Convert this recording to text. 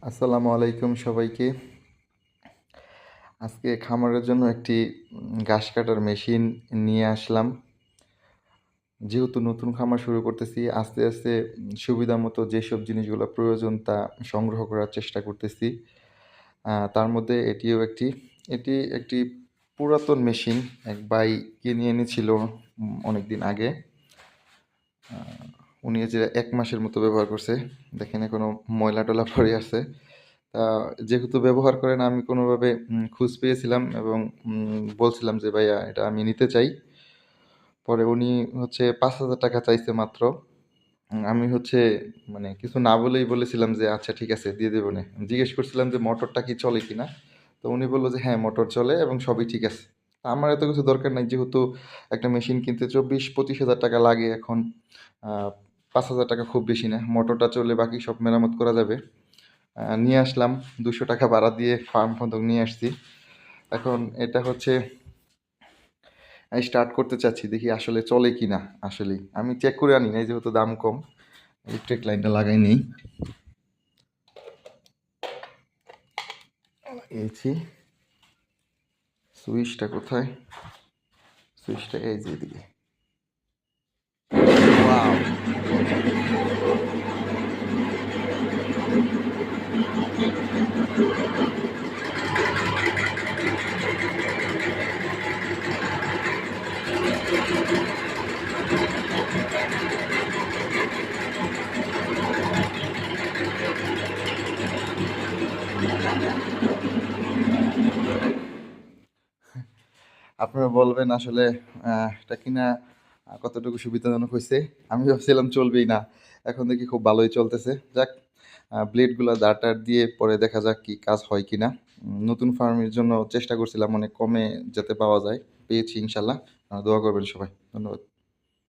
আসসালামু আলাইকুম সবাইকে। আজকে খামারের জন্য একটি ঘাস কাটার মেশিন নিয়ে আসলাম। যেহেতু নতুন খামার শুরু করতেছি, আস্তে আস্তে সুবিধা মতো যেসব জিনিসগুলো প্রয়োজন তা সংগ্রহ করার চেষ্টা করতেছি। তার মধ্যে এটি একটি পুরাতন মেশিন। এক ভাই কিনে এনেছিল অনেক দিন আগে। উনি যে ১ মাসের মতো ব্যবহার করছে। দেখেন এখনো ময়লা টলা পড়ে আছে। তা যেহেতু ব্যবহার করে না, আমি কোনোভাবে খোঁজ পেয়েছিলাম এবং বলছিলাম যে ভাইয়া এটা আমি নিতে চাই। পরে উনি হচ্ছে ৫,০০০ টাকা চাইছে মাত্র। আমি হচ্ছে মানে কিছু না বলেই বলেছিলাম যে আচ্ছা ঠিক আছে দিয়ে দেবো নে। জিজ্ঞেস করছিলাম যে মোটরটা কি চলে কিনা? তো উনি বলল যে হ্যাঁ মোটর চলে এবং সবই ঠিক আছে। আমার এত কিছু দরকার নাই, যেহেতু একটা মেশিন কিনতে ২৪-২৫ হাজার টাকা লাগে এখন। আ ৫,০০০ টাকা খুব বেশি না। মোটরটা চললে বাকি সব মেরামত করা যাবে। নিয়ে আসলাম, ৳২০০ ভাড়া দিয়ে ফার্ম পর্যন্ত নিয়ে আসছি। এখন এটা হচ্ছে স্টার্ট করতে চাচ্ছি, দেখি আসলে চলে কিনা। আসলেই আমি চেক করে আনি নাই, যেহেতু দাম কম। ইলেকট্রিক লাইনটা লাগাই নেই, লাগিয়েছি। সুইচটা কোথায়? সুইচটা এই যে এদিকে। ওয়াও! আপনারা বলবেন আসলে এটা কিনা কতটুকু সুবিধাজনক হইছে। আমি ভাবছিলাম চলবেই না। এখন দেখি খুব ভালোই চলতেছে। যাক, ব্লেডগুলা দাঁড়-টাড় দিয়ে পরে দেখা যাক কি কাজ হয় কিনা। নতুন ফার্মের জন্য চেষ্টা করছিলাম অনেক কমে যাতে পাওয়া যায়। পেয়েছি ইনশাআল্লাহ। দোয়া করবেন সবাই। ধন্যবাদ।